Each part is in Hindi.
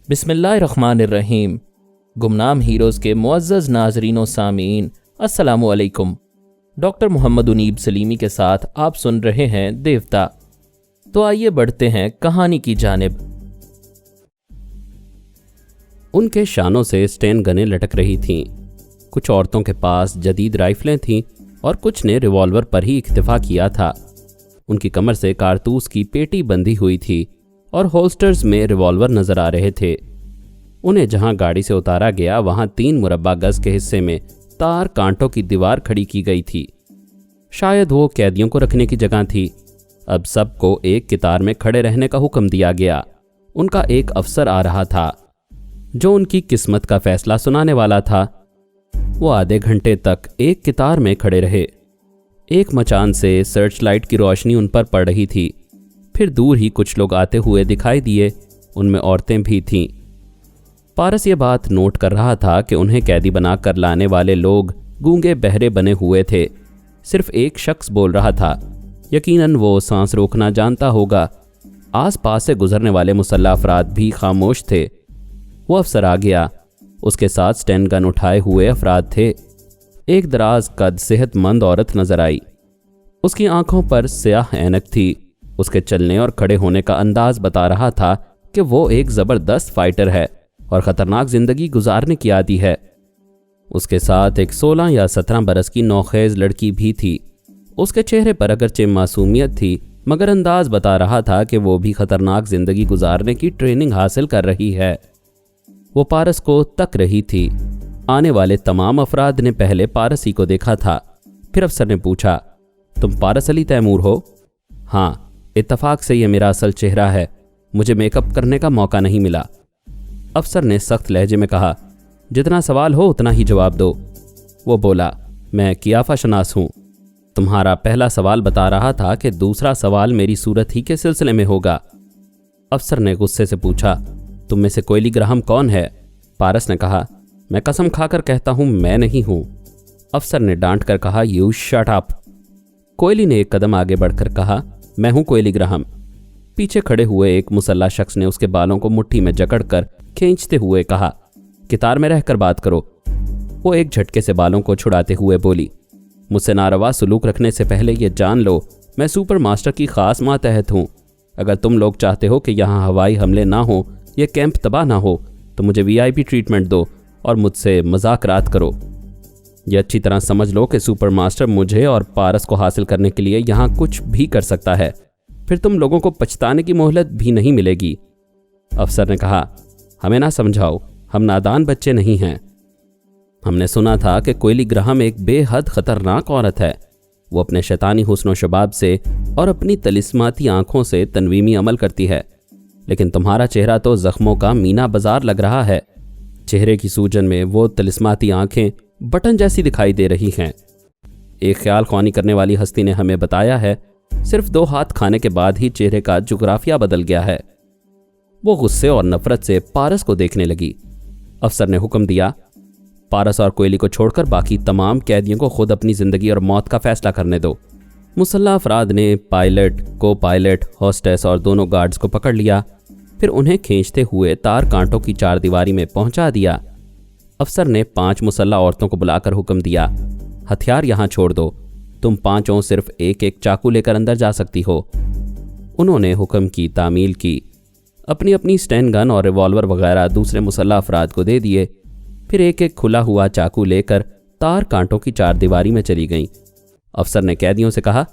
बिस्मिल्लाहिर्रहमानिर्रहीम। गुमनाम हीरोज़ के मुअज़्ज़ज़ नाज़रीन व सामीन, अस्सलामु अलैकुम। डॉक्टर मोहम्मद उनीब सलीमी के साथ आप सुन रहे हैं देवता। तो आइए बढ़ते हैं कहानी की जानिब। उनके शानों से स्टेन गनें लटक रही थीं। कुछ औरतों के पास जदीद राइफलें थीं और कुछ ने रिवॉल्वर पर ही इक्तिफा किया था। उनकी कमर से कारतूस की पेटी बंधी हुई थी और होल्स्टर्स में रिवॉल्वर नजर आ रहे थे। उन्हें जहां गाड़ी से उतारा गया वहां 3 मुरब्बा गज के हिस्से में तार कांटों की दीवार खड़ी की गई थी। शायद वो कैदियों को रखने की जगह थी। अब सबको एक कतार में खड़े रहने का हुक्म दिया गया। उनका एक अफसर आ रहा था जो उनकी किस्मत का फैसला सुनाने वाला था। वो आधे घंटे तक एक कतार में खड़े रहे। एक मचान से सर्च लाइट की रोशनी उन पर पड़ रही थी। फिर दूर ही कुछ लोग आते हुए दिखाई दिए, उनमें औरतें भी थीं। पारस ये बात नोट कर रहा था कि उन्हें कैदी बनाकर लाने वाले लोग गूंगे बहरे बने हुए थे। सिर्फ एक शख्स बोल रहा था। यकीनन वो सांस रोकना जानता होगा। आसपास से गुजरने वाले मुसल्लह अफराद भी खामोश थे। वो अफसर आ गया। उसके साथ स्टेन गन उठाए हुए अफराद थे। एक दराज कद सेहतमंद औरत नजर आई। उसकी आंखों पर स्याह ऐनक थी। उसके चलने और खड़े होने का अंदाज बता रहा था कि वो एक जबरदस्त फाइटर है और खतरनाक जिंदगी गुजारने की आदी है। उसके साथ एक 16 या 17 बरस की नौखेज लड़की भी थी। उसके चेहरे पर अगरचे मासूमियत थी, मगर अंदाज बता रहा था कि वो भी खतरनाक जिंदगी गुजारने की ट्रेनिंग हासिल कर रही है। वो पारस को तक रही थी। आने वाले तमाम अफराद ने पहले पारस ही को देखा था। फिर अफसर ने पूछा, तुम पारस अली तैमूर हो? हाँ, इत्तफाक से ये मेरा असल चेहरा है। मुझे मेकअप करने का मौका नहीं मिला। अफसर ने सख्त लहजे में कहा, जितना सवाल हो उतना ही जवाब दो। वो बोला, मैं कियाफा शनास हूँ। तुम्हारा पहला सवाल बता रहा था कि दूसरा सवाल मेरी सूरत ही के सिलसिले में होगा। अफसर ने गुस्से से पूछा, तुम में से कोयली ग्राहम कौन है? पारस ने कहा, मैं कसम खाकर कहता हूँ मैं नहीं हूँ। अफसर ने डांट कर कहा, यू शट अप। कोयली ने एक कदम आगे बढ़कर कहा, मैं हूं कोयली ग्राहम। पीछे खड़े हुए एक मुसल्ला शख्स ने उसके बालों को मुट्ठी में जकड़कर खींचते हुए कहा, कितार में रहकर बात करो। वो एक झटके से बालों को छुड़ाते हुए बोली, मुझसे नारवा सलूक रखने से पहले ये जान लो मैं सुपर मास्टर की खास मातहत हूँ। अगर तुम लोग चाहते हो कि यहाँ हवाई हमले ना हो, ये कैंप तबाह ना हो, तो मुझे VIP ट्रीटमेंट दो और मुझसे मजाकरात करो। ये अच्छी तरह समझ लो कि सुपर मास्टर मुझे और पारस को हासिल करने के लिए यहाँ कुछ भी कर सकता है। फिर तुम लोगों को पछताने की मोहलत भी नहीं मिलेगी। अफसर ने कहा, हमें ना समझाओ, हम नादान बच्चे नहीं हैं। हमने सुना था कि कोयली ग्राहम एक बेहद खतरनाक औरत है। वो अपने शैतानी हुस्न व शबाब से और अपनी तलिस्माती आंखों से तनवीमी अमल करती है। लेकिन तुम्हारा चेहरा तो जख्मों का मीना बाजार लग रहा है। चेहरे की सूजन में वो तलिस्माती आंखें बटन जैसी दिखाई दे रही हैं। एक ख्याल ख्वानी करने वाली हस्ती ने हमें बताया है, सिर्फ 2 हाथ खाने के बाद ही चेहरे का जुग्राफिया बदल गया है। वो गुस्से और नफरत से पारस को देखने लगी। अफसर ने हुक्म दिया, पारस और कोयली को छोड़कर बाकी तमाम कैदियों को खुद अपनी जिंदगी और मौत का फैसला करने दो। मुसल्ला अफराद ने पायलट, को पायलट, हॉस्टेस और दोनों गार्ड्स को पकड़ लिया। फिर उन्हें खींचते हुए तार कांटों की 4 दीवारी में पहुंचा दिया। अफसर ने 5 मुसल्ला औरतों को बुलाकर हुक्म दिया, हथियार यहां छोड़ दो। तुम 5 सिर्फ एक चाकू लेकर अंदर जा सकती हो। उन्होंने हुक्म की तामील की। अपनी अपनी स्टेन गन और रिवॉल्वर वगैरह दूसरे मुसल्ला अफराद को दे दिए। फिर एक खुला हुआ चाकू लेकर तार कांटों की 4 दीवारी में चली गईं। अफसर ने कैदियों से कहा,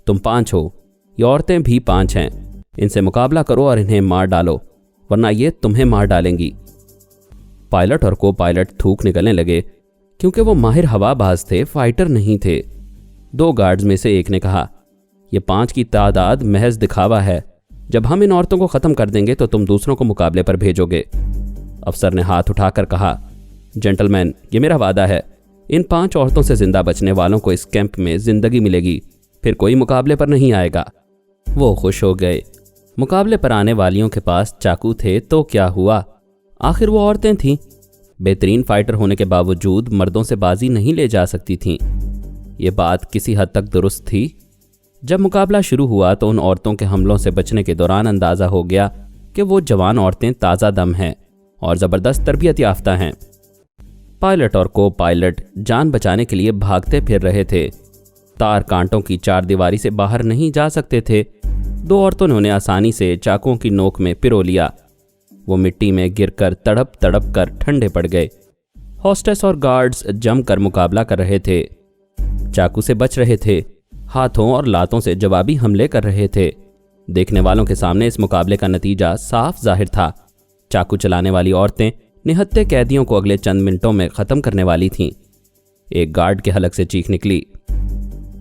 तुम 5 हो, ये औरतें भी 5 हैं। इनसे मुकाबला करो और इन्हें मार डालो, वरना ये तुम्हें मार डालेंगी। पायलट और को पायलट थूक निकलने लगे, क्योंकि वो माहिर हवाबाज थे, फाइटर नहीं थे। 2 गार्ड्स में से एक ने कहा, ये 5 की तादाद महज दिखावा है। जब हम इन औरतों को ख़त्म कर देंगे तो तुम दूसरों को मुकाबले पर भेजोगे। अफसर ने हाथ उठाकर कहा, जेंटलमैन, ये मेरा वादा है, इन 5 औरतों से जिंदा बचने वालों को इस कैंप में जिंदगी मिलेगी, फिर कोई मुकाबले पर नहीं आएगा। वो खुश हो गए। मुकाबले पर आने वालियों के पास चाकू थे तो क्या हुआ, आखिर वो औरतें थीं। बेहतरीन फाइटर होने के बावजूद मर्दों से बाजी नहीं ले जा सकती थीं। ये बात किसी हद तक दुरुस्त थी। जब मुकाबला शुरू हुआ तो उन औरतों के हमलों से बचने के दौरान अंदाज़ा हो गया कि वो जवान औरतें ताज़ा दम हैं, और ज़बरदस्त तरबियत याफ्ता हैं। पायलट और को पायलट जान बचाने के लिए भागते फिर रहे थे। तार कांटों की चारदीवारी से बाहर नहीं जा सकते थे। दो औरतों ने उन्हें आसानी से चाकुओं की नोक में पिरो लिया। वो मिट्टी में गिरकर तड़प तड़प कर ठंडे पड़ गए। हॉस्टेस और गार्ड्स जमकर मुकाबला कर रहे थे, चाकू से बच रहे थे, हाथों और लातों से जवाबी हमले कर रहे थे। देखने वालों के सामने इस मुकाबले का नतीजा साफ जाहिर था। चाकू चलाने वाली औरतें निहत्थे कैदियों को अगले चंद मिनटों में खत्म करने वाली थीं। एक गार्ड के हलक से चीख निकली।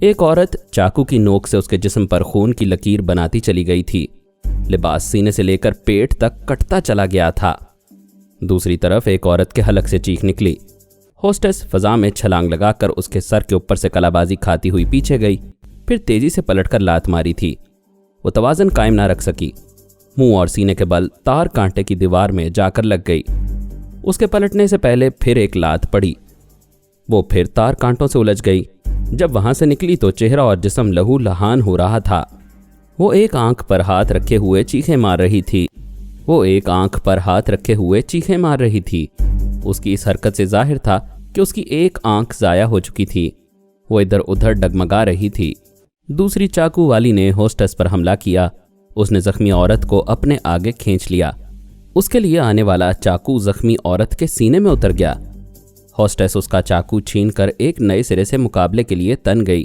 एक औरत चाकू की नोक से उसके जिस्म पर खून की लकीर बनाती चली गई थी। लिबास सीने से लेकर पेट तक कटता चला गया था। दूसरी तरफ एक औरत के हलक से चीख निकली। होस्टेस फजा में छलांग लगाकर उसके सर के ऊपर से कलाबाजी खाती हुई पीछे गई, फिर तेजी से पलटकर लात मारी थी। वो तवाज़न कायम ना रख सकी। मुंह और सीने के बल तार कांटे की दीवार में जाकर लग गई। उसके पलटने से पहले फिर एक लात पड़ी। वो फिर तार कांटों से उलझ गई। जब वहां से निकली तो चेहरा और जिस्म लहू लहान हो रहा था। वो एक आंख पर हाथ रखे हुए चीखें मार रही थी। उसकी इस हरकत से जाहिर था कि उसकी एक आंख जाया हो चुकी थी। वो इधर उधर डगमगा रही थी। दूसरी चाकू वाली ने होस्टेस पर हमला किया। उसने जख्मी औरत को अपने आगे खींच लिया। उसके लिए आने वाला चाकू जख्मी औरत के सीने में उतर गया। हॉस्टेस उसका चाकू छीनकर एक नए सिरे से मुकाबले के लिए तन गई।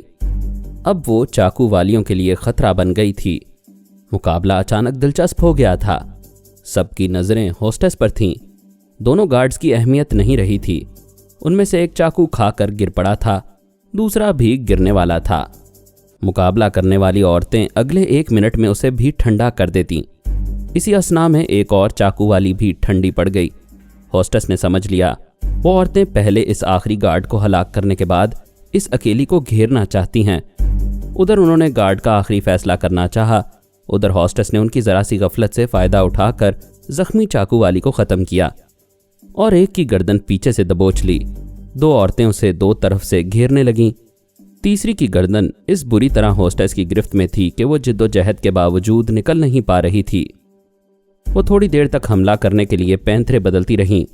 अब वो चाकू वालियों के लिए खतरा बन गई थी। मुकाबला अचानक दिलचस्प हो गया था। सबकी नजरें हॉस्टेस पर थीं। दोनों गार्ड्स की अहमियत नहीं रही थी। उनमें से एक चाकू खाकर गिर पड़ा था, दूसरा भी गिरने वाला था। मुकाबला करने वाली औरतें अगले 1 मिनट में उसे भी ठंडा कर देती। इसी असना में एक और चाकू वाली भी ठंडी पड़ गई। हॉस्टेस ने समझ लिया वो औरतें पहले इस आखिरी गार्ड को हलाक करने के बाद इस अकेली को घेरना चाहती हैं। उधर उन्होंने गार्ड का आखिरी फैसला करना चाहा, उधर हॉस्टेस ने उनकी जरा सी गफलत से फायदा उठाकर जख्मी चाकू वाली को खत्म किया और एक की गर्दन पीछे से दबोच ली। 2 औरतें उसे 2 तरफ से घेरने लगीं। तीसरी की गर्दन इस बुरी तरह हॉस्टेस की गिरफ्त में थी कि वो जिद्दोजहद के बावजूद निकल नहीं पा रही थी। वो थोड़ी देर तक हमला करने के लिए पैंतरे बदलती रहीं।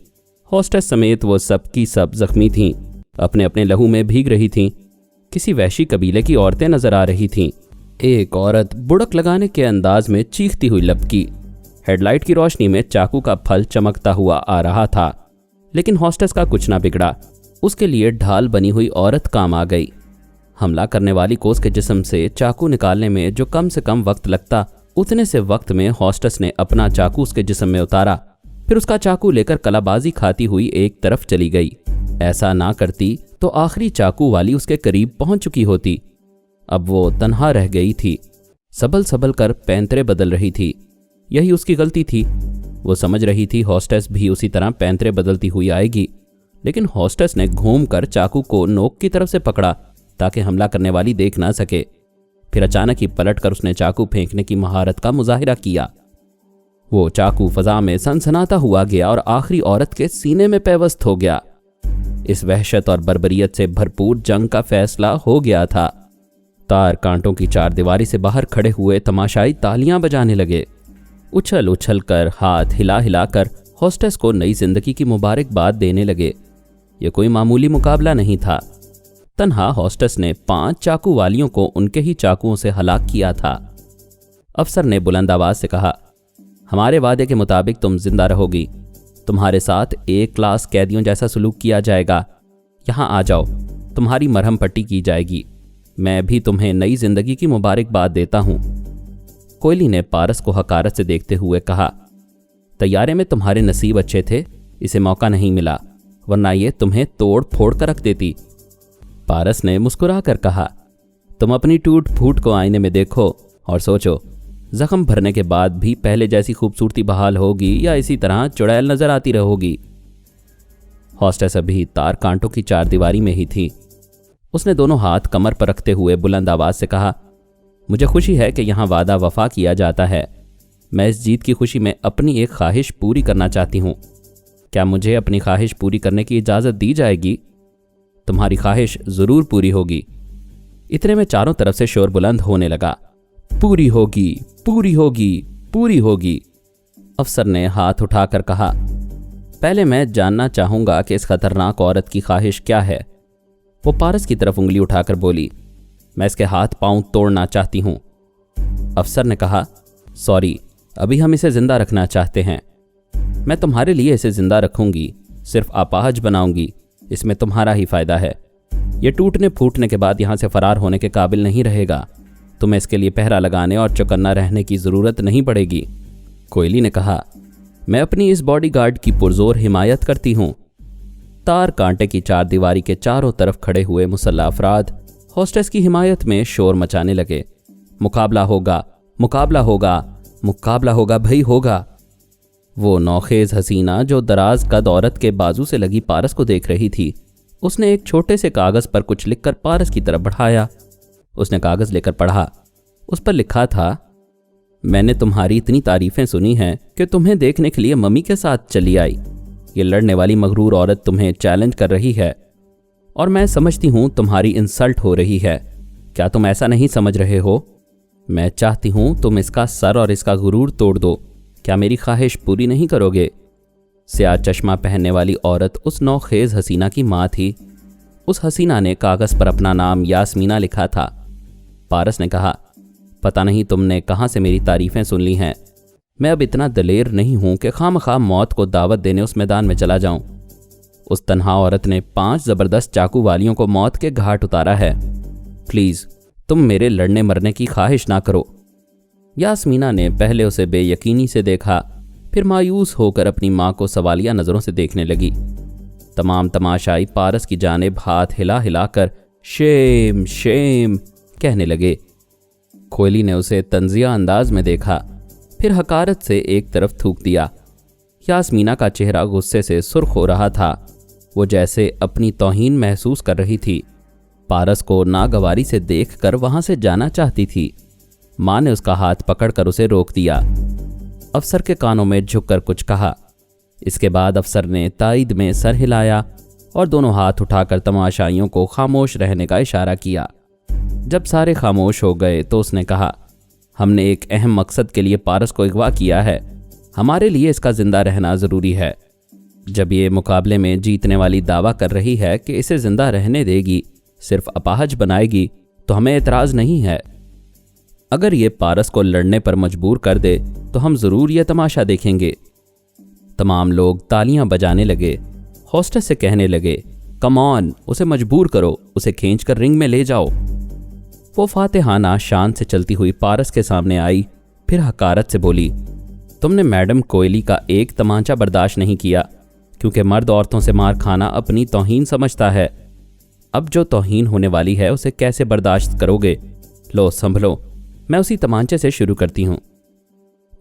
हॉस्टेस समेत वो सब की सब जख्मी थीं, अपने अपने लहू में भीग रही थीं। किसी वहशी कबीले की औरतें नजर आ रही थीं। एक औरत बुड़क लगाने के अंदाज में चीखती हुई लपकी। हेडलाइट की रोशनी में चाकू का फल चमकता हुआ आ रहा था, लेकिन हॉस्टेस का कुछ ना बिगड़ा। उसके लिए ढाल बनी हुई औरत काम आ गई। हमला करने वाली को उसके जिस्म से चाकू निकालने में जो कम से कम वक्त लगता, उतने से वक्त में हॉस्टेस ने अपना चाकू उसके जिस्म में उतारा, फिर उसका चाकू लेकर कलाबाजी खाती हुई एक तरफ चली गई। ऐसा ना करती तो आखिरी चाकू वाली उसके करीब पहुंच चुकी होती। अब वो तन्हा रह गई थी, सबल सबल कर पैंतरे बदल रही थी। यही उसकी गलती थी। वो समझ रही थी हॉस्टेस भी उसी तरह पैंतरे बदलती हुई आएगी, लेकिन हॉस्टेस ने घूमकर चाकू को नोक की तरफ से पकड़ा ताकि हमला करने वाली देख ना सके। फिर अचानक ही पलटकर उसने चाकू फेंकने की महारत का मुजाहिरा किया। वो चाकू फजा में सनसनाता हुआ गया और आखिरी औरत के सीने में पेवस्त हो गया। इस वहशत और बर्बरियत से भरपूर जंग का फैसला हो गया था। तार कांटों की चारदीवारी से बाहर खड़े हुए तमाशाई तालियां बजाने लगे। उछल उछल कर, हाथ हिला हिला कर हॉस्टेस को नई जिंदगी की मुबारकबाद देने लगे। यह कोई मामूली मुकाबला नहीं था। तन्हा हॉस्टेस ने 5 चाकू वालियों को उनके ही चाकुओं से हलाक किया था। अफसर ने बुलंद आवाज से कहा, हमारे वादे के मुताबिक तुम जिंदा रहोगी। तुम्हारे साथ एक क्लास कैदियों जैसा सलूक किया जाएगा। यहाँ आ जाओ, तुम्हारी मरहम पट्टी की जाएगी। मैं भी तुम्हें नई जिंदगी की मुबारकबाद देता हूँ। कोयली ने पारस को हकारत से देखते हुए कहा, तैयारे में तुम्हारे नसीब अच्छे थे, इसे मौका नहीं मिला, वरना ये तुम्हें तोड़ फोड़ कर रख देती। पारस ने मुस्कुरा कर कहा, तुम अपनी टूट फूट को आईने में देखो और सोचो, जख्म भरने के बाद भी पहले जैसी खूबसूरती बहाल होगी या इसी तरह चुड़ैल नजर आती रहोगी। हॉस्टेस अभी तार कांटों की चारदीवारी में ही थी। उसने दोनों हाथ कमर पर रखते हुए बुलंद आवाज से कहा, मुझे खुशी है कि यहाँ वादा वफा किया जाता है। मैं इस जीत की खुशी में अपनी एक ख्वाहिश पूरी करना चाहती हूँ। क्या मुझे अपनी ख्वाहिश पूरी करने की इजाज़त दी जाएगी? तुम्हारी ख्वाहिश ज़रूर पूरी होगी। इतने में चारों तरफ से शोर बुलंद होने लगा, पूरी होगी, पूरी होगी, पूरी होगी। अफसर ने हाथ उठाकर कहा, पहले मैं जानना चाहूंगा कि इस खतरनाक औरत की ख्वाहिश क्या है। वो पारस की तरफ उंगली उठाकर बोली, मैं इसके हाथ पांव तोड़ना चाहती हूं। अफसर ने कहा, सॉरी, अभी हम इसे जिंदा रखना चाहते हैं। मैं तुम्हारे लिए इसे जिंदा रखूंगी, सिर्फ अपाहज बनाऊंगी, इसमें तुम्हारा ही फायदा है। यह टूटने फूटने के बाद यहां से फरार होने के काबिल नहीं रहेगा। तुम्हें इसके लिए पहरा लगाने और चौकन्ना रहने की जरूरत नहीं पड़ेगी। कोयली ने कहा, मैं अपनी इस बॉडीगार्ड की पुरजोर हिमायत करती हूं। तार कांटे की चार दीवारी के चारों तरफ खड़े हुए मुसल्ला अफराद हॉस्टेस की हिमायत में शोर मचाने लगे। मुकाबला होगा, मुकाबला होगा, मुकाबला होगा भाई होगा। वो नौखेज हसीना जो दराज कद औरत के बाजू से लगी पारस को देख रही थी, उसने एक छोटे से कागज पर कुछ लिखकर पारस की तरफ बढ़ाया। उसने कागज लेकर पढ़ा। उस पर लिखा था, मैंने तुम्हारी इतनी तारीफें सुनी हैं कि तुम्हें देखने के लिए मम्मी के साथ चली आई। ये लड़ने वाली मगरूर औरत तुम्हें चैलेंज कर रही है और मैं समझती हूं तुम्हारी इंसल्ट हो रही है। क्या तुम ऐसा नहीं समझ रहे हो? मैं चाहती हूं तुम इसका सर और इसका गुरूर तोड़ दो। क्या मेरी ख्वाहिश पूरी नहीं करोगे? स्याह चश्मा पहनने वाली औरत उस नौखेज हसीना की माँ थी। उस हसीना ने कागज पर अपना नाम यास्मीना लिखा था। पारस ने कहा, पता नहीं तुमने कहाँ से मेरी तारीफें सुन ली हैं। मैं अब इतना दलेर नहीं हूं कि खामखा मौत को दावत देने उस मैदान में चला जाऊं। उस तन्हा औरत ने 5 जबरदस्त चाकू वालियों को मौत के घाट उतारा है। प्लीज तुम मेरे लड़ने मरने की ख्वाहिश ना करो। यास्मीना ने पहले उसे बेयकीनी से देखा, फिर मायूस होकर अपनी माँ को सवालिया नजरों से देखने लगी। तमाम तमाशाई पारस की जानिब हाथ हिला हिलाकर शेम शेम कहने लगे। कोयली ने उसे तंजिया अंदाज में देखा, फिर हकारत से एक तरफ थूक दिया। यास्मीना का चेहरा गुस्से से सुर्ख हो रहा था। वो जैसे अपनी तौहीन महसूस कर रही थी। पारस को नागवारी से देखकर वहां से जाना चाहती थी। मां ने उसका हाथ पकड़कर उसे रोक दिया। अफसर के कानों में झुककर कुछ कहा। इसके बाद अफसर ने ताईद में सर हिलाया और दोनों हाथ उठाकर तमाशाइयों को खामोश रहने का इशारा किया। जब सारे खामोश हो गए तो उसने कहा, हमने एक अहम मकसद के लिए पारस को अगवा किया है। हमारे लिए इसका जिंदा रहना जरूरी है। जब ये मुकाबले में जीतने वाली दावा कर रही है कि इसे जिंदा रहने देगी, सिर्फ अपाहज बनाएगी, तो हमें एतराज नहीं है। अगर ये पारस को लड़ने पर मजबूर कर दे तो हम जरूर यह तमाशा देखेंगे। तमाम लोग तालियां बजाने लगे। हॉस्टेस से कहने लगे, कम ऑन, उसे मजबूर करो, उसे खींचकर रिंग में ले जाओ। वो फातिहाना शान से चलती हुई पारस के सामने आई, फिर हकारत से बोली, तुमने मैडम कोयली का एक तमाचा बर्दाश्त नहीं किया, क्योंकि मर्द औरतों से मार खाना अपनी तौहीन समझता है। अब जो तौहीन होने वाली है उसे कैसे बर्दाश्त करोगे? लो संभलो, मैं उसी तमांचे से शुरू करती हूं।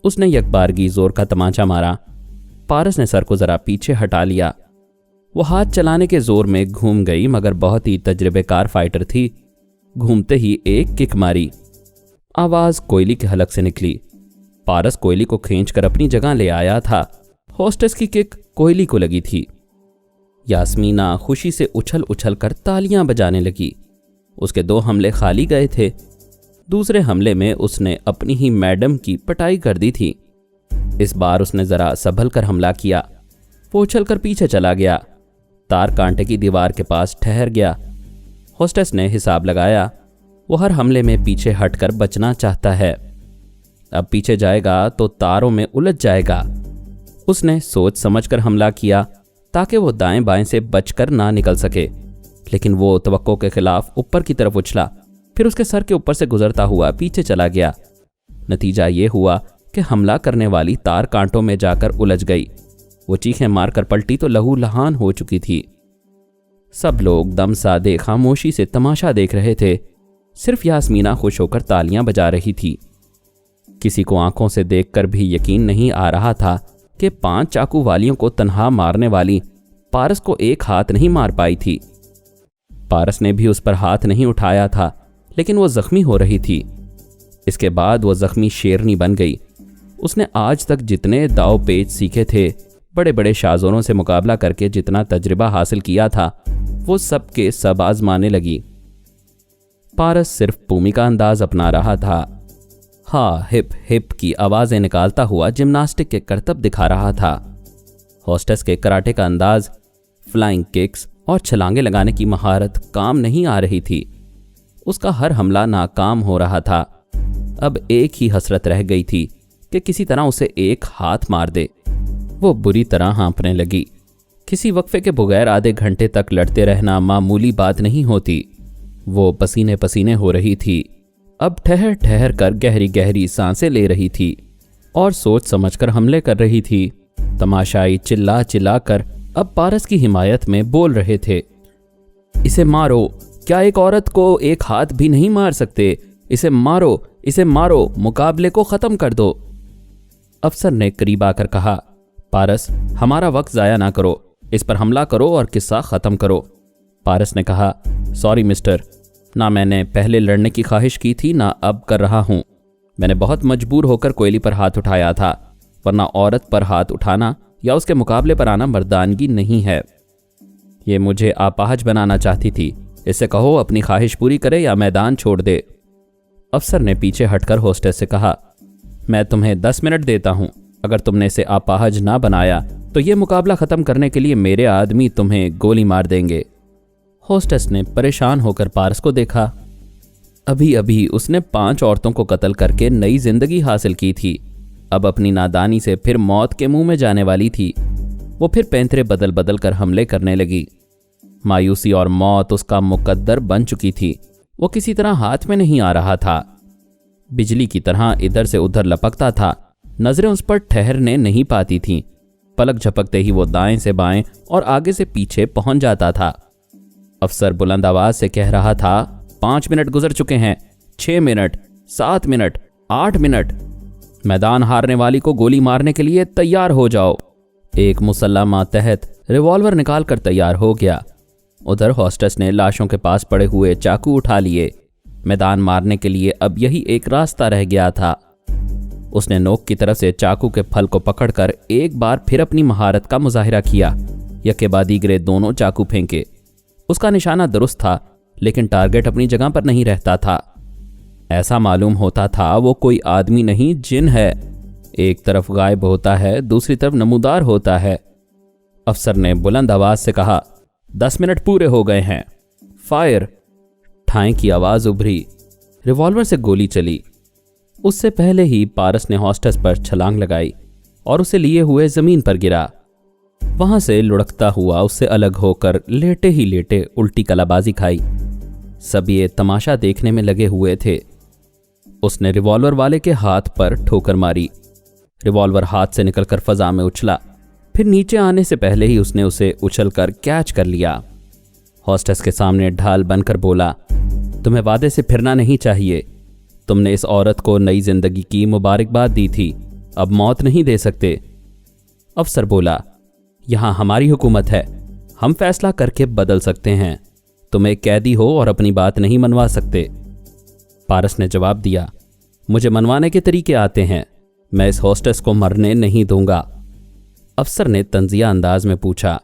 उसने यकबारगी जोर का तमाचा मारा। पारस ने सर को जरा पीछे हटा लिया। वो हाथ चलाने के जोर में घूम गई, मगर बहुत ही तजर्बेकार फाइटर थी। घूमते ही एक किक मारी। आवाज कोयली के हलक से निकली। पारस कोयली को खींचकर अपनी जगह ले आया था। हॉस्टेस की किक कोयली को लगी थी। यास्मीना खुशी से उछल उछल कर तालियां बजाने लगी। उसके 2 हमले खाली गए थे। दूसरे हमले में उसने अपनी ही मैडम की पिटाई कर दी थी। इस बार उसने जरा संभल कर हमला किया। वो उछल कर पीछे चला गया। तार कांटे की दीवार के पास ठहर गया। हॉस्टेस ने हिसाब लगाया, वो हर हमले में पीछे हटकर बचना चाहता है। अब पीछे जाएगा तो तारों में उलझ जाएगा। उसने सोच समझकर हमला किया ताकि वो दाएं बाएं से बचकर ना निकल सके, लेकिन वो तवक्को के खिलाफ ऊपर की तरफ उछला, फिर उसके सर के ऊपर से गुजरता हुआ पीछे चला गया। नतीजा ये हुआ कि हमला करने वाली तार कांटों में जाकर उलझ गई। वो चीखें मारकर पलटी तो लहू लहान हो चुकी थी। सब लोग दम साधे खामोशी से तमाशा देख रहे थे। सिर्फ यास्मीना खुश होकर तालियां बजा रही थी। किसी को आंखों से देखकर भी यकीन नहीं आ रहा था कि 5 चाकू वालियों को तन्हा मारने वाली पारस को एक हाथ नहीं मार पाई थी। पारस ने भी उस पर हाथ नहीं उठाया था, लेकिन वो जख्मी हो रही थी। इसके बाद वो जख्मी शेरनी बन गई। उसने आज तक जितने दाव पेच सीखे थे, बड़े बड़े शाजोरों से मुकाबला करके जितना तजर्बा हासिल किया था, वो सब के सब आजमाने लगी। पारस सिर्फ भूमि का अंदाज अपना रहा था। हा हिप हिप की आवाजें निकालता हुआ जिम्नास्टिक के करतब दिखा रहा था। हॉस्टेस के कराटे का अंदाज, फ्लाइंग किक्स और छलांगे लगाने की महारत काम नहीं आ रही थी। उसका हर हमला नाकाम हो रहा था। अब एक ही हसरत रह गई थी कि किसी तरह उसे एक हाथ मार दे। वो बुरी तरह हाँफने लगी। किसी वक्फे के बगैर आधे घंटे तक लड़ते रहना मामूली बात नहीं होती। वो पसीने पसीने हो रही थी। अब ठहर ठहर कर गहरी गहरी सांसें ले रही थी और सोच समझकर हमले कर रही थी। तमाशाई चिल्ला चिल्ला कर अब पारस की हिमायत में बोल रहे थे, इसे मारो, क्या एक औरत को एक हाथ भी नहीं मार सकते? इसे मारो, इसे मारो, मुकाबले को खत्म कर दो। अफसर ने करीब आकर कहा, पारस, हमारा वक्त जाया ना करो, इस पर हमला करो और किस्सा खत्म करो। पारस ने कहा, सॉरी मिस्टर, ना मैंने पहले लड़ने की ख्वाहिश की थी ना अब कर रहा हूं। मैंने बहुत मजबूर होकर कोयली पर हाथ उठाया था, वरना औरत पर हाथ उठाना या उसके मुकाबले पर आना मर्दानगी नहीं है। ये मुझे अपाहज बनाना चाहती थी। इससे कहो अपनी ख्वाहिश पूरी करे या मैदान छोड़ दे। अफसर ने पीछे हटकर होस्टेस से कहा, मैं तुम्हें 10 मिनट देता हूं। अगर तुमने इसे अपाहज ना बनाया तो ये मुकाबला खत्म करने के लिए मेरे आदमी तुम्हें गोली मार देंगे। होस्टेस ने परेशान होकर पारस को देखा। अभी अभी उसने 5 औरतों को कत्ल करके नई जिंदगी हासिल की थी। अब अपनी नादानी से फिर मौत के मुंह में जाने वाली थी। वो फिर पैंतरे बदल बदल कर हमले करने लगी। मायूसी और मौत उसका मुकद्दर बन चुकी थी। वो किसी तरह हाथ में नहीं आ रहा था। बिजली की तरह इधर से उधर लपकता था। नजरें उस पर ठहरने नहीं पाती थीं। पलक झपकते ही वो दाएं से बाएं और आगे से पीछे पहुंच जाता था। अफसर बुलंद आवाज से कह रहा था, 5 मिनट गुजर चुके हैं, 6 मिनट, 7 मिनट, 8 मिनट। मैदान हारने वाली को गोली मारने के लिए तैयार हो जाओ। एक मुसल्ला मातहत रिवॉल्वर निकालकर तैयार हो गया। उधर हॉस्टेस ने लाशों के पास पड़े हुए चाकू उठा लिए। मैदान मारने के लिए अब यही एक रास्ता रह गया था। उसने नोक की तरफ से चाकू के फल को पकड़कर एक बार फिर अपनी महारत का मुजाहिरा किया। यके बाद दीगरे दोनों चाकू फेंके। उसका निशाना दुरुस्त था, लेकिन टारगेट अपनी जगह पर नहीं रहता था। ऐसा मालूम होता था वो कोई आदमी नहीं, जिन है। एक तरफ गायब होता है, दूसरी तरफ नमूदार होता है। अफसर ने बुलंद आवाज से कहा, 10 मिनट पूरे हो गए हैं, फायर। ठाएं की आवाज उभरी। रिवॉल्वर से गोली चली। उससे पहले ही पारस ने हॉस्टेस पर छलांग लगाई और उसे लिए हुए जमीन पर गिरा। वहां से लुढ़कता हुआ उससे अलग होकर लेटे ही लेटे उल्टी कलाबाजी खाई। सब ये तमाशा देखने में लगे हुए थे। उसने रिवॉल्वर वाले के हाथ पर ठोकर मारी। रिवॉल्वर हाथ से निकलकर फजा में उछला। फिर नीचे आने से पहले ही उसने उसे उछलकर कैच कर लिया। हॉस्टेस के सामने ढाल बनकर बोला, तुम्हें वादे से फिरना नहीं चाहिए। तुमने इस औरत को नई जिंदगी की मुबारकबाद दी थी, अब मौत नहीं दे सकते। अफसर बोला, यहां हमारी हुकूमत है, हम फैसला करके बदल सकते हैं। तुम एक कैदी हो और अपनी बात नहीं मनवा सकते। पारस ने जवाब दिया, मुझे मनवाने के तरीके आते हैं, मैं इस हॉस्टेस को मरने नहीं दूंगा। अफसर ने तंजिया अंदाज में पूछा,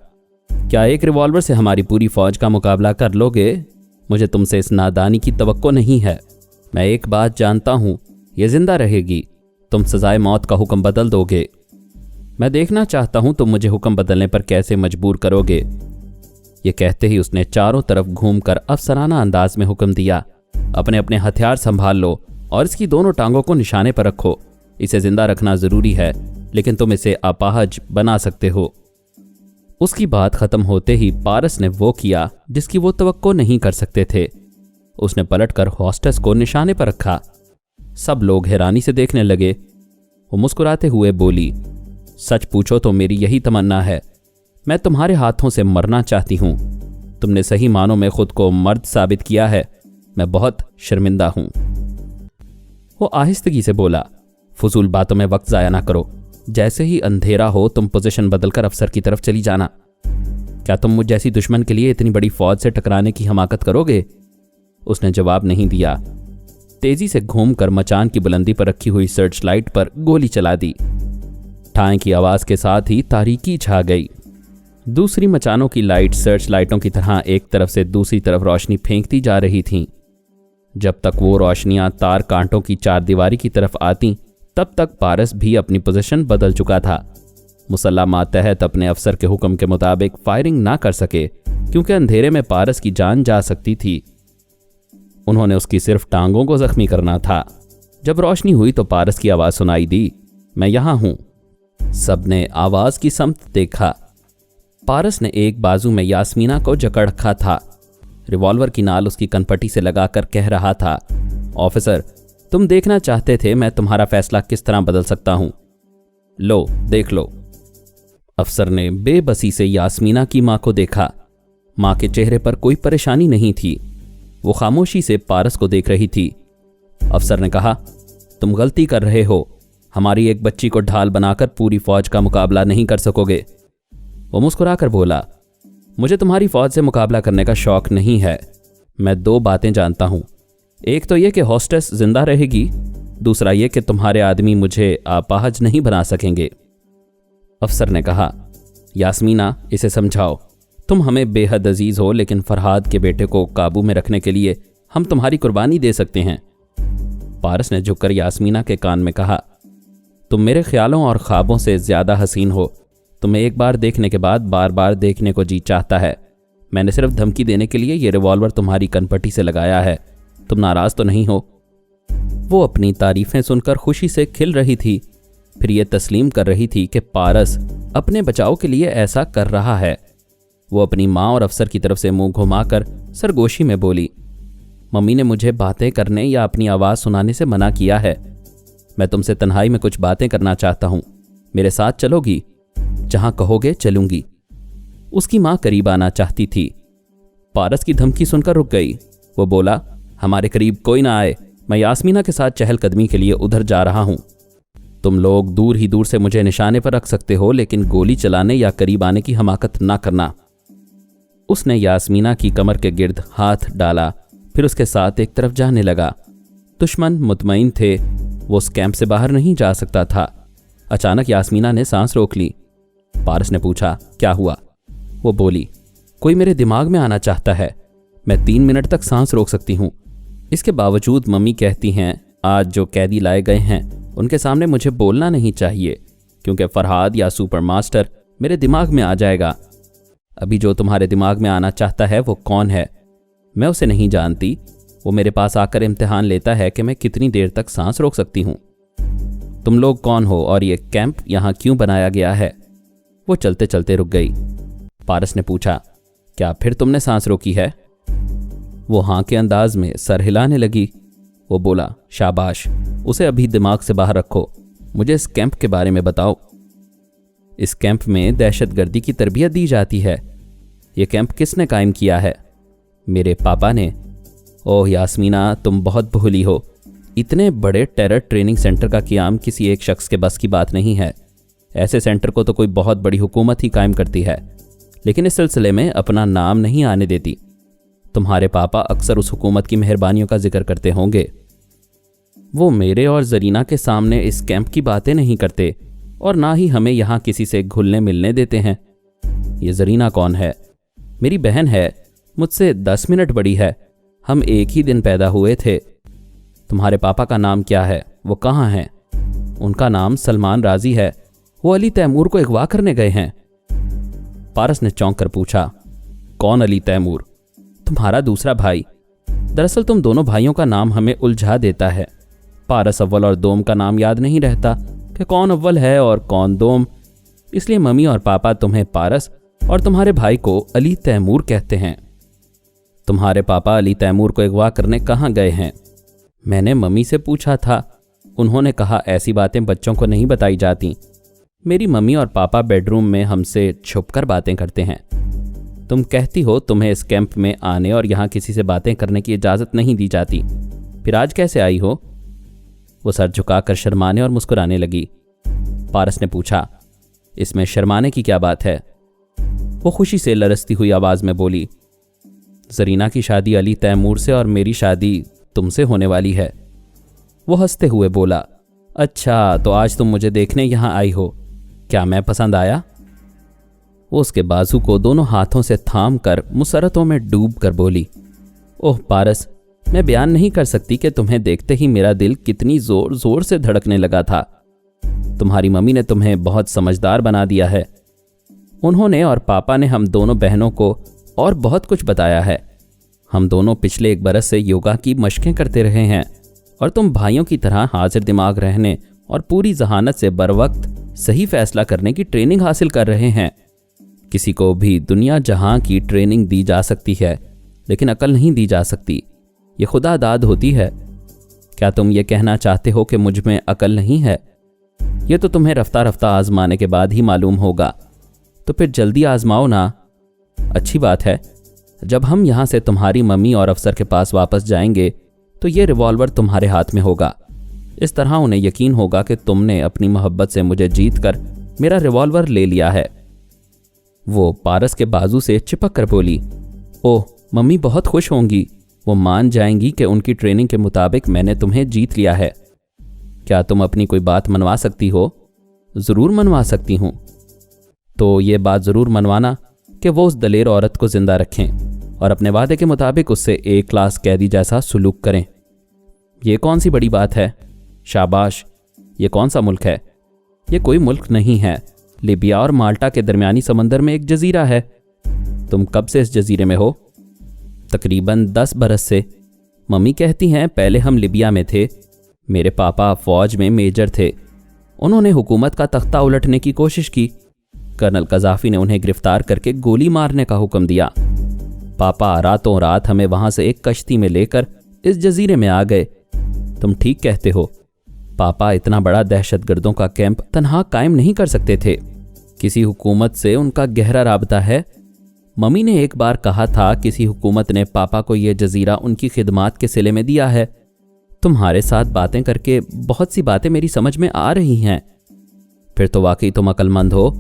क्या एक रिवॉल्वर से हमारी पूरी फौज का मुकाबला कर लोगे? मुझे तुमसे इस नादानी की तवक्को नहीं है। मैं एक बात जानता हूं, यह जिंदा रहेगी। तुम सजाए मौत का हुक्म बदल दोगे। मैं देखना चाहता हूं तुम मुझे हुक्म बदलने पर कैसे मजबूर करोगे। ये कहते ही उसने चारों तरफ घूमकर अफसराना अंदाज में हुक्म दिया, अपने अपने हथियार संभाल लो और इसकी दोनों टांगों को निशाने पर रखो। इसे जिंदा रखना जरूरी है, लेकिन तुम इसे अपाहज बना सकते हो। उसकी बात खत्म होते ही पारस ने वो किया जिसकी वो तवक्को नहीं कर सकते थे। उसने पलटकर हॉस्टेस को निशाने पर रखा। सब लोग हैरानी से देखने लगे। वो मुस्कुराते हुए बोली, सच पूछो तो मेरी यही तमन्ना है। मैं तुम्हारे हाथों से मरना चाहती हूं। तुमने सही मानों में खुद को मर्द साबित किया है। मैं बहुत शर्मिंदा हूं। वो आहिस्तगी से बोला, फजूल बातों में वक्त जाया ना करो। जैसे ही अंधेरा हो तुम पोजीशन बदलकर अफसर की तरफ चली जाना। क्या तुम मुझ जैसी दुश्मन के लिए इतनी बड़ी फौज से टकराने की हमाकत करोगे? उसने जवाब नहीं दिया। तेजी से घूमकर मचान की बुलंदी पर रखी हुई सर्च लाइट पर गोली चला दी। ठाएं की आवाज के साथ ही तारीकी छा गई। दूसरी मचानों की लाइट सर्च लाइटों की तरह एक तरफ से दूसरी तरफ रोशनी फेंकती जा रही थीं। जब तक वो रोशनियां तार कांटों की चारदीवारी की तरफ आती, तब तक पारस भी अपनी पोजीशन बदल चुका था। मुसल्ला मातहत अपने अफसर के हुक्म के मुताबिक फायरिंग ना कर सके क्योंकि अंधेरे में पारस की जान जा सकती थी। उन्होंने उसकी सिर्फ टांगों को जख्मी करना था। जब रोशनी हुई तो पारस की आवाज सुनाई दी, मैं यहां हूं। सबने आवाज की समत देखा। पारस ने एक बाजू में यास्मीना को जकड़ रखा था। रिवॉल्वर की नाल उसकी कनपट्टी से लगाकर कह रहा था, ऑफिसर, तुम देखना चाहते थे मैं तुम्हारा फैसला किस तरह बदल सकता हूं। लो देख लो। अफसर ने बेबसी से यास्मीना की मां को देखा। मां के चेहरे पर कोई परेशानी नहीं थी। वो खामोशी से पारस को देख रही थी। अफसर ने कहा, तुम गलती कर रहे हो। हमारी एक बच्ची को ढाल बनाकर पूरी फौज का मुकाबला नहीं कर सकोगे। वो मुस्कुराकर बोला, मुझे तुम्हारी फौज से मुकाबला करने का शौक नहीं है। मैं 2 बातें जानता हूं। एक तो यह कि हॉस्टेस जिंदा रहेगी, दूसरा यह कि तुम्हारे आदमी मुझे अपाहज नहीं बना सकेंगे। अफसर ने कहा, यास्मीना, इसे समझाओ। तुम हमें बेहद अजीज हो, लेकिन फरहाद के बेटे को काबू में रखने के लिए हम तुम्हारी कुर्बानी दे सकते हैं। पारस ने झुककर यास्मीना के कान में कहा, तुम मेरे ख्यालों और ख्वाबों से ज्यादा हसीन हो। तुम्हें एक बार देखने के बाद बार बार देखने को जी चाहता है। मैंने सिर्फ धमकी देने के लिए ये रिवॉल्वर तुम्हारी कनपट्टी से लगाया है। तुम नाराज तो नहीं हो? वो अपनी तारीफें सुनकर खुशी से खिल रही थी, फिर ये तस्लीम कर रही थी कि पारस अपने बचाव के लिए ऐसा कर रहा है। वो अपनी माँ और अफसर की तरफ से मुंह घुमाकर सरगोशी में बोली, मम्मी ने मुझे बातें करने या अपनी आवाज़ सुनाने से मना किया है। मैं तुमसे तन्हाई में कुछ बातें करना चाहता हूँ। मेरे साथ चलोगी? जहां कहोगे चलूंगी। उसकी मां करीब आना चाहती थी। पारस की धमकी सुनकर रुक गई। वो बोला, हमारे करीब कोई ना आए। मैं यास्मीना के साथ चहलकदमी के लिए उधर जा रहा हूं। तुम लोग दूर ही दूर से मुझे निशाने पर रख सकते हो, लेकिन गोली चलाने या करीब आने की हमाकत ना करना। उसने यास्मीना की कमर के गिर्द हाथ डाला, फिर उसके साथ एक तरफ जाने लगा। दुश्मन मुतमईन थे, वो उस कैंप से बाहर नहीं जा सकता था। अचानक यास्मीना ने सांस रोक ली। पारस ने पूछा, क्या हुआ? वो बोली, कोई मेरे दिमाग में आना चाहता है। मैं 3 मिनट तक सांस रोक सकती हूँ। इसके बावजूद मम्मी कहती हैं आज जो कैदी लाए गए हैं उनके सामने मुझे बोलना नहीं चाहिए, क्योंकि फरहाद या सुपर मास्टर मेरे दिमाग में आ जाएगा। अभी जो तुम्हारे दिमाग में आना चाहता है वो कौन है? मैं उसे नहीं जानती। वो मेरे पास आकर इम्तिहान लेता है कि मैं कितनी देर तक सांस रोक सकती हूँ। तुम लोग कौन हो और ये कैंप यहाँ क्यों बनाया गया है? वो चलते चलते रुक गई। पारस ने पूछा, क्या फिर तुमने सांस रोकी है? वो हाँ के अंदाज में सर हिलाने लगी। वो बोला, शाबाश, उसे अभी दिमाग से बाहर रखो। मुझे इस कैंप के बारे में बताओ। इस कैंप में दहशतगर्दी की तरबियत दी जाती है। यह कैंप किसने कायम किया है? मेरे पापा ने। ओह यास्मीना, तुम बहुत भोली हो। इतने बड़े टेरर ट्रेनिंग सेंटर का क़याम किसी एक शख्स के बस की बात नहीं है। ऐसे सेंटर को तो कोई बहुत बड़ी हुकूमत ही कायम करती है, लेकिन इस सिलसिले में अपना नाम नहीं आने देती। तुम्हारे पापा अक्सर उस हुकूमत की मेहरबानियों का जिक्र करते होंगे। वो मेरे और जरीना के सामने इस कैंप की बातें नहीं करते और ना ही हमें यहाँ किसी से घुलने मिलने देते हैं। ये जरीना कौन है? मेरी बहन है, मुझसे 10 मिनट बड़ी है। हम एक ही दिन पैदा हुए थे। तुम्हारे पापा का नाम क्या है? वो कहाँ हैं? उनका नाम सलमान राजी है। वो अली तैमूर को अगवा करने गए हैं। पारस ने चौंक कर पूछा, कौन अली तैमूर? तुम्हारा दूसरा भाई। दरअसल तुम दोनों भाइयों का नाम हमें उलझा देता है। पारस अव्वल और दोम का नाम याद नहीं रहता कि कौन अव्वल है और कौन दोम, इसलिए मम्मी और पापा तुम्हें पारस और तुम्हारे भाई को अली तैमूर कहते हैं। तुम्हारे पापा अली तैमूर को अगवा करने कहाँ गए हैं? मैंने मम्मी से पूछा था। उन्होंने कहा ऐसी बातें बच्चों को नहीं बताई जाती। मेरी मम्मी और पापा बेडरूम में हमसे छुपकर बातें करते हैं। तुम कहती हो तुम्हें इस कैंप में आने और यहाँ किसी से बातें करने की इजाज़त नहीं दी जाती, फिर आज कैसे आई हो? वो सर झुकाकर शर्माने और मुस्कुराने लगी। पारस ने पूछा, इसमें शर्माने की क्या बात है? वो खुशी से लरसती हुई आवाज़ में बोली, जरीना की शादी अली तैमूर से और मेरी शादी तुमसे होने वाली है। वो हंसते हुए बोला, अच्छा तो आज तुम मुझे देखने यहाँ आई हो। क्या मैं पसंद आया? वो उसके बाजू को दोनों हाथों से थाम कर मुसरतों में डूब कर बोली, ओह पारस, मैं बयान नहीं कर सकती कि तुम्हें देखते ही मेरा दिल कितनी जोर जोर से धड़कने लगा था। तुम्हारी मम्मी ने तुम्हें बहुत समझदार बना दिया है। उन्होंने और पापा ने हम दोनों बहनों को और बहुत कुछ बताया है। हम दोनों पिछले 1 बरस से योगा की मशकें करते रहे हैं और तुम भाइयों की तरह हाजिर दिमाग रहने और पूरी जहानत से बरवक्त सही फैसला करने की ट्रेनिंग हासिल कर रहे हैं। किसी को भी दुनिया जहां की ट्रेनिंग दी जा सकती है, लेकिन अकल नहीं दी जा सकती। ये खुदा दाद होती है। क्या तुम ये कहना चाहते हो कि मुझ में अकल नहीं है? ये तो तुम्हें रफ्ता रफ्ता आजमाने के बाद ही मालूम होगा। तो फिर जल्दी आजमाओ ना। अच्छी बात है, जब हम यहां से तुम्हारी मम्मी और अफसर के पास वापस जाएंगे तो ये रिवॉल्वर तुम्हारे हाथ में होगा। इस तरह उन्हें यकीन होगा कि तुमने अपनी मोहब्बत से मुझे जीत कर मेरा रिवॉल्वर ले लिया है। वो पारस के बाजू से चिपक कर बोली, ओह मम्मी बहुत खुश होंगी। वो मान जाएंगी कि उनकी ट्रेनिंग के मुताबिक मैंने तुम्हें जीत लिया है। क्या तुम अपनी कोई बात मनवा सकती हो? ज़रूर मनवा सकती हूँ। तो ये बात ज़रूर मनवाना कि वो उस दलेर औरत को जिंदा रखें और अपने वादे के मुताबिक उससे 1 क्लास कैदी जैसा सुलूक करें। ये कौन सी बड़ी बात है? शाबाश। ये कौन सा मुल्क है? ये कोई मुल्क नहीं है। लिबिया और माल्टा के दरमियानी समंदर में एक जजीरा है। तुम कब से इस जजीरे में हो? तकरीबन 10 बरस से। मम्मी कहती हैं पहले हम लिबिया में थे। मेरे पापा फौज में मेजर थे। उन्होंने हुकूमत का तख्ता उलटने की कोशिश की। कर्नल कज़ाफी ने उन्हें गिरफ्तार करके गोली मारने का हुक्म दिया। पापा रातों रात हमें वहां से एक कश्ती में लेकर इस जजीरे में आ गए। तुम ठीक कहते हो। पापा इतना बड़ा दहशतगर्दों का कैंप तन्हा कायम नहीं कर सकते थे। किसी हुकूमत से उनका गहरा राबता है। मम्मी ने एक बार कहा था किसी हुकूमत ने पापा को यह जजीरा उनकी खिदमात के सिले में दिया है। तुम्हारे साथ बातें करके बहुत सी बातें मेरी समझ में आ रही हैं। फिर तो वाकई तुम अक्लमंद हो।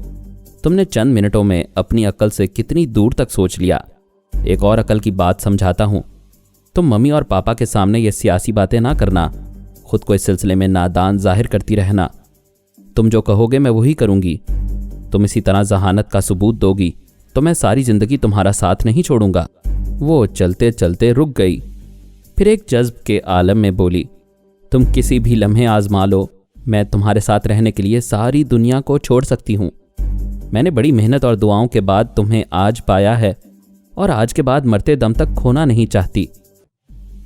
तुमने चंद मिनटों में अपनी अक्ल से कितनी दूर तक सोच लिया। एक और अकल की बात समझाता हूं। तुम मम्मी और पापा के सामने ये सियासी बातें ना करना। खुद को इस सिलसिले में नादान जाहिर करती रहना। तुम जो कहोगे मैं वही करूंगी। तुम इसी तरह जहानत का सबूत दोगी तो मैं सारी जिंदगी तुम्हारा साथ नहीं छोड़ूंगा। वो चलते चलते रुक गई। फिर एक जज्ब के आलम में बोली, तुम किसी भी लम्हे आजमा लो, मैं तुम्हारे साथ रहने के लिए सारी दुनिया को छोड़ सकती हूँ। मैंने बड़ी मेहनत और दुआओं के बाद तुम्हें आज पाया है और आज के बाद मरते दम तक खोना नहीं चाहती।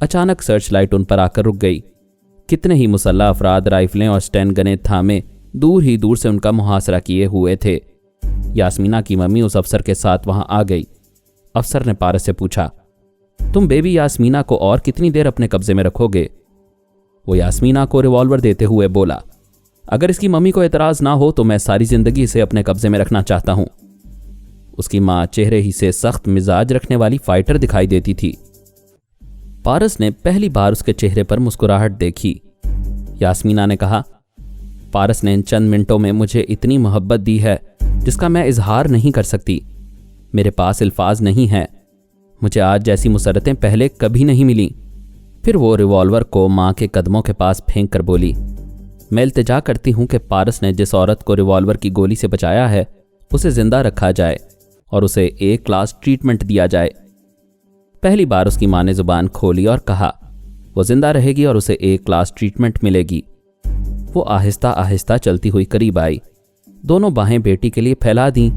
अचानक सर्च लाइट उन पर आकर रुक गई। कितने ही मुसल्ला अफराद राइफलें और स्टैन गनें थामे दूर ही दूर से उनका मुहासरा किए हुए थे। यास्मीना की मम्मी उस अफसर के साथ वहां आ गई। अफसर ने पारस से पूछा, तुम बेबी यास्मीना को और कितनी देर अपने कब्जे में रखोगे? वो यास्मीना को रिवॉल्वर देते हुए बोला, अगर इसकी मम्मी को एतराज ना हो तो मैं सारी जिंदगी इसे अपने कब्जे में रखना चाहता हूं। उसकी मां चेहरे ही से सख्त मिजाज रखने वाली फाइटर दिखाई देती थी। पारस ने पहली बार उसके चेहरे पर मुस्कुराहट देखी। यास्मीना ने कहा, पारस ने इन चंद मिनटों में मुझे इतनी मोहब्बत दी है जिसका मैं इजहार नहीं कर सकती। मेरे पास अल्फाज नहीं है। मुझे आज जैसी मुसरतें पहले कभी नहीं मिली। फिर वो रिवॉल्वर को मां के कदमों के पास फेंक कर बोली, मैं इल्तिजा करती हूं कि पारस ने जिस औरत को रिवॉल्वर की गोली से बचाया है उसे जिंदा रखा जाए और उसे 1 क्लास ट्रीटमेंट दिया जाए। पहली बार उसकी मां ने जुबान खोली और कहा, वो जिंदा रहेगी और उसे 1 क्लास ट्रीटमेंट मिलेगी। वो आहिस्ता आहिस्ता चलती हुई करीब आई। दोनों बाहें बेटी के लिए फैला दी।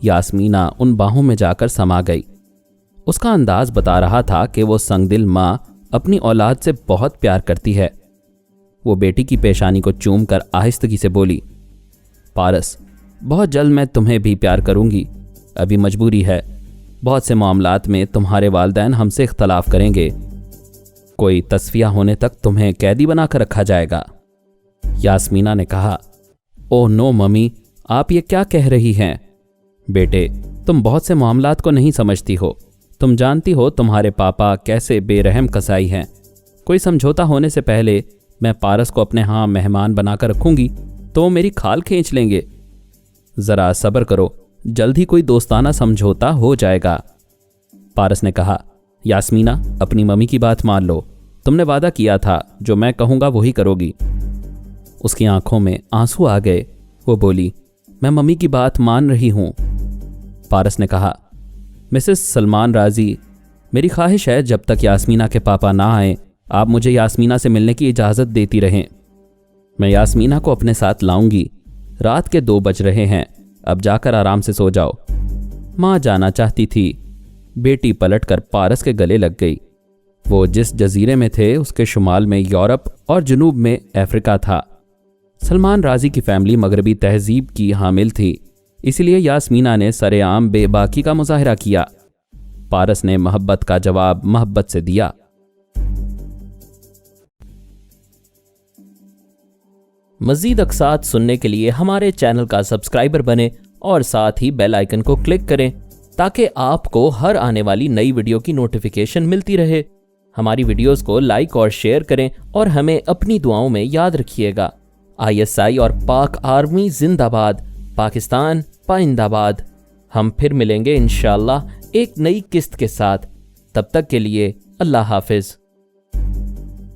यास्मीना उन बाहों में जाकर समा गई। उसका अंदाज बता रहा था कि वो संगदिल मां अपनी औलाद से बहुत प्यार करती है। वो बेटी की पेशानी को चूम कर आहिस्तगी से बोली, पारस, बहुत जल्द मैं तुम्हें भी प्यार करूंगी। अभी मजबूरी है। बहुत से मामलात में तुम्हारे वालिदैन हमसे इख्तलाफ करेंगे। कोई तस्फिया होने तक तुम्हें कैदी बनाकर रखा जाएगा। यास्मीना ने कहा, ओह नो मम्मी, आप ये क्या कह रही हैं? बेटे, तुम बहुत से मामलात को नहीं समझती हो। तुम जानती हो तुम्हारे पापा कैसे बेरहम कसाई हैं। कोई समझौता होने से पहले मैं पारस को अपने यहाँ मेहमान बनाकर रखूंगी तो वो मेरी खाल खींच लेंगे। जरा सब्र करो, जल्द ही कोई दोस्ताना समझौता हो जाएगा। पारस ने कहा, यास्मीना, अपनी मम्मी की बात मान लो। तुमने वादा किया था, जो मैं कहूँगा वही करोगी। उसकी आंखों में आंसू आ गए। वो बोली, मैं मम्मी की बात मान रही हूँ। पारस ने कहा, मिसेस सलमान राजी, मेरी ख्वाहिश है जब तक यास्मीना के पापा ना आए आप मुझे यास्मीना से मिलने की इजाज़त देती रहें। मैं यास्मीना को अपने साथ लाऊंगी। रात के 2 बज रहे हैं, अब जाकर आराम से सो जाओ। माँ जाना चाहती थी। बेटी पलटकर पारस के गले लग गई। वो जिस जजीरे में थे उसके शुमाल में यूरोप और जुनूब में अफ्रीका था। सलमान राजी की फैमिली मगरबी तहजीब की हामिल थी, इसलिए यास्मीना ने सरेआम बेबाकी का मुजाहरा किया। पारस ने मोहब्बत का जवाब मोहब्बत से दिया। मज़ीद अक़सात सुनने के लिए हमारे चैनल का सब्सक्राइबर बने और साथ ही बेल आइकन को क्लिक करें ताकि आपको हर आने वाली नई वीडियो की नोटिफिकेशन मिलती रहे। हमारी वीडियोस को लाइक और शेयर करें और हमें अपनी दुआओं में याद रखिएगा। ISI और पाक आर्मी जिंदाबाद, पाकिस्तान पाइंदाबाद। हम फिर मिलेंगे इंशाअल्लाह एक नई किस्त के साथ। तब तक के लिए अल्लाह हाफिज।